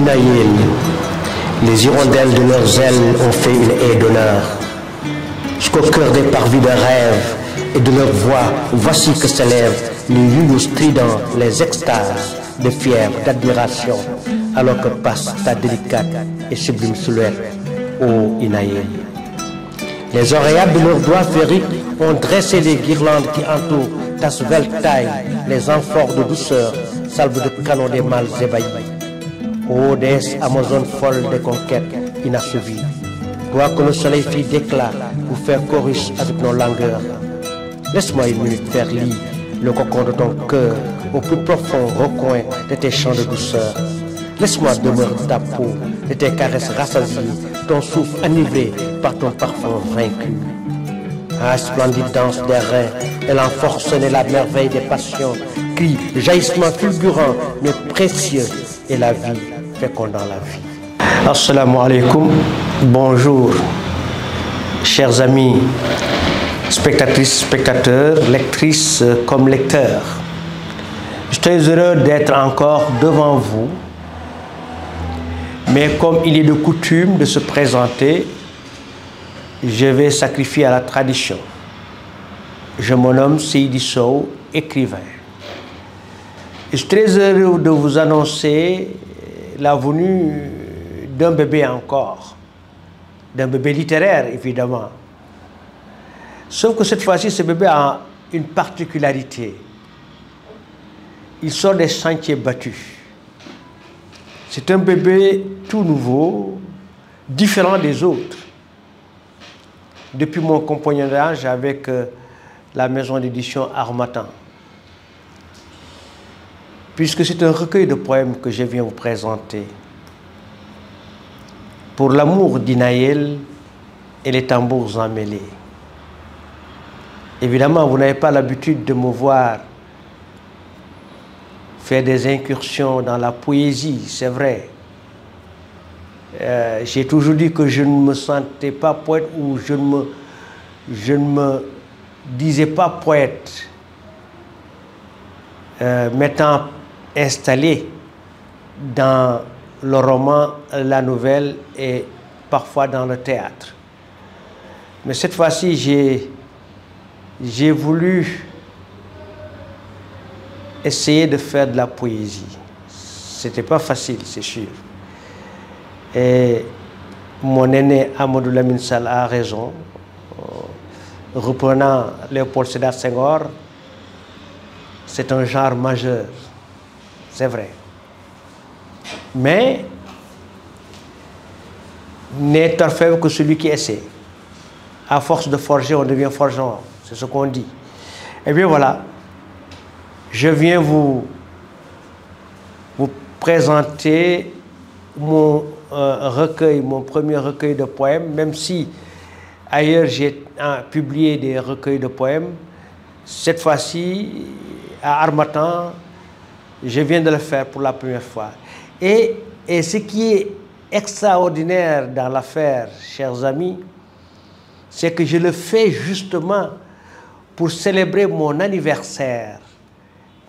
Inaïl, les hirondelles de leurs ailes ont fait une haie d'honneur. Jusqu'au cœur des parvis de rêve et de leur voix, voici que s'élèvent les youyous stridents, les extases de fièvre, d'admiration, alors que passe ta délicate et sublime silhouette, ô Inaïl. Les oreillades de leurs doigts féeriques ont dressé les guirlandes qui entourent ta svelte taille, les amphores de douceur, salves de canons des mâles ébahis. Ô déesse Amazone folle des conquêtes inachevies, toi que le soleil fit d'éclat pour faire chorus avec nos langueurs, laisse-moi une minute faire lit le cocon de ton cœur au plus profond recoin de tes chants de douceur. Laisse-moi demeurer ta peau, de tes caresses rassasiées, ton souffle enivré par ton parfum vaincu. Ah, splendide danse des reins, elle enforcenait la merveille des passions, crie, jaillissement fulgurant, mais précieux, et la vie fécondant la vie. Assalamu alaikum, bonjour, chers amis, spectatrices, spectateurs, lectrices comme lecteurs. Je suis très heureux d'être encore devant vous, mais comme il est de coutume de se présenter, je vais sacrifier à la tradition. Je me nomme Seydi Sow, écrivain. Je suis très heureux de vous annoncer la venue d'un bébé encore, d'un bébé littéraire évidemment. Sauf que cette fois-ci, ce bébé a une particularité. Il sort des sentiers battus. C'est un bébé tout nouveau, différent des autres. Depuis mon compagnonnage avec la maison d'édition Harmattan. Puisque c'est un recueil de poèmes que je viens vous présenter. Pour l'amour d'Inaïl et les tambours emmêlés. Évidemment, vous n'avez pas l'habitude de me voir faire des incursions dans la poésie, c'est vrai. J'ai toujours dit que je ne me sentais pas poète ou je ne me disais pas poète, m'étant installé dans le roman, la nouvelle et parfois dans le théâtre. Mais cette fois-ci, j'ai voulu essayer de faire de la poésie. C'était pas facile, c'est sûr. Et mon aîné Amadou Lamine Sall a raison. Reprenant Léopold Sédar Senghor, c'est un genre majeur, c'est vrai. Mais n'est orfèvre que celui qui essaie. À force de forger, on devient forgeron. C'est ce qu'on dit. Et bien voilà, je viens vous présenter mon recueil, mon premier recueil de poèmes, même si ailleurs j'ai publié des recueils de poèmes. Cette fois-ci, à Harmattan, je viens de le faire pour la première fois. Et ce qui est extraordinaire dans l'affaire, chers amis, c'est que je le fais justement pour célébrer mon anniversaire,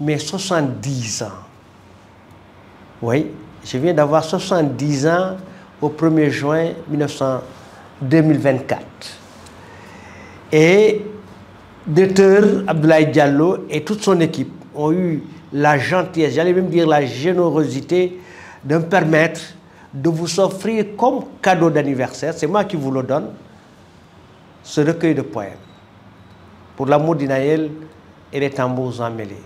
mes 70 ans. Oui, je viens d'avoir 70 ans au 1er juin 2024. Et Dr Abdoulaye Diallo et toute son équipe ont eu la gentillesse, j'allais même dire la générosité, de me permettre de vous offrir comme cadeau d'anniversaire, c'est moi qui vous le donne, ce recueil de poèmes. Pour l'amour d'Inaïl et les tambours emmêlés.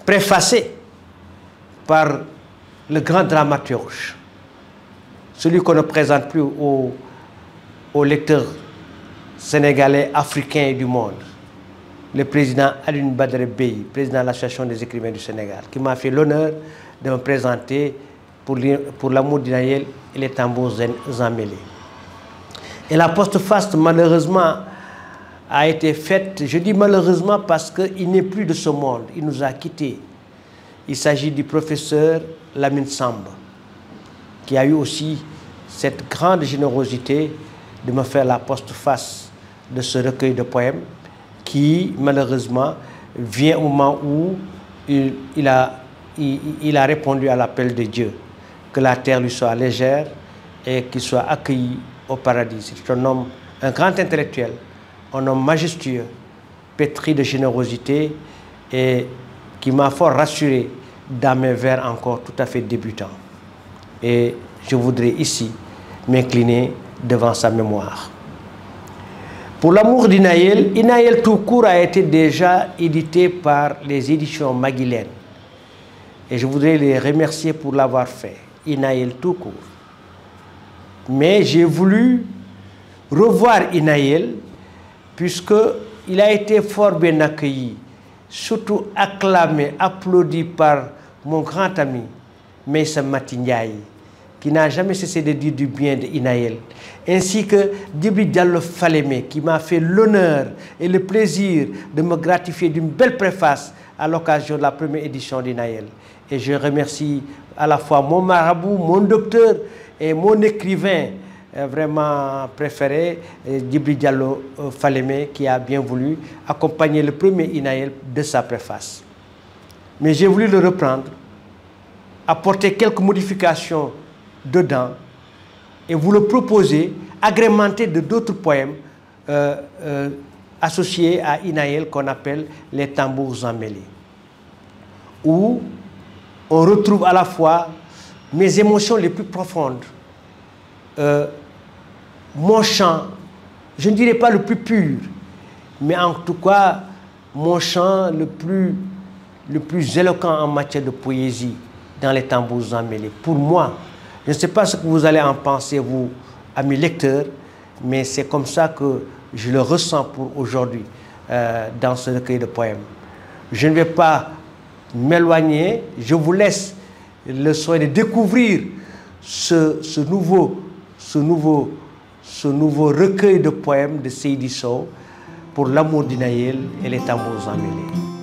Préfacé par le grand dramaturge, celui qu'on ne présente plus aux lecteurs sénégalais, africains et du monde, le président Alioune Badara Bèye, président de l'Association des écrivains du Sénégal, qui m'a fait l'honneur de me présenter pour l'amour d'Inaïl et les tambours emmêlés. Et la postface, malheureusement, a été faite, je dis malheureusement parce qu'il n'est plus de ce monde, il nous a quittés. Il s'agit du professeur Lamine Samba, qui a eu aussi cette grande générosité de me faire la postface de ce recueil de poèmes qui, malheureusement, vient au moment où il a répondu à l'appel de Dieu. que la terre lui soit légère et qu'il soit accueilli au paradis. C'est un homme, un grand intellectuel, un homme majestueux, pétri de générosité et qui m'a fort rassuré dans mes vers encore tout à fait débutants. Et je voudrais ici m'incliner devant sa mémoire. Pour l'amour d'Inaël, Inaël tout court a été déjà édité par les éditions Maguilène. Et je voudrais les remercier pour l'avoir fait, Inaël tout court. Mais j'ai voulu revoir Inaël, puisqu'il a été fort bien accueilli, surtout acclamé, applaudi par mon grand ami, Meissa Mati Ndiaye, qui n'a jamais cessé de dire du bien d'Inaël, ainsi que Djibril Diallo Falémé, qui m'a fait l'honneur et le plaisir de me gratifier d'une belle préface à l'occasion de la première édition d'Inaël. Et je remercie à la fois mon marabout, mon docteur et mon écrivain vraiment préféré, Djibril Diallo Falémé, qui a bien voulu accompagner le premier Inaël de sa préface. Mais j'ai voulu le reprendre, apporter quelques modifications dedans et vous le proposer, agrémenté de d'autres poèmes associés à Inaël qu'on appelle les tambours emmêlés, où on retrouve à la fois mes émotions les plus profondes, mon chant, je ne dirais pas le plus pur, mais en tout cas mon chant le plus éloquent en matière de poésie dans les tambours emmêlés. Pour moi, je ne sais pas ce que vous allez en penser, vous, amis lecteurs, mais c'est comme ça que je le ressens pour aujourd'hui dans ce recueil de poèmes. Je ne vais pas m'éloigner, je vous laisse le soin de découvrir ce nouveau recueil de poèmes de Seydi Sow pour l'amour d'Inaël et les tambours emmêlés.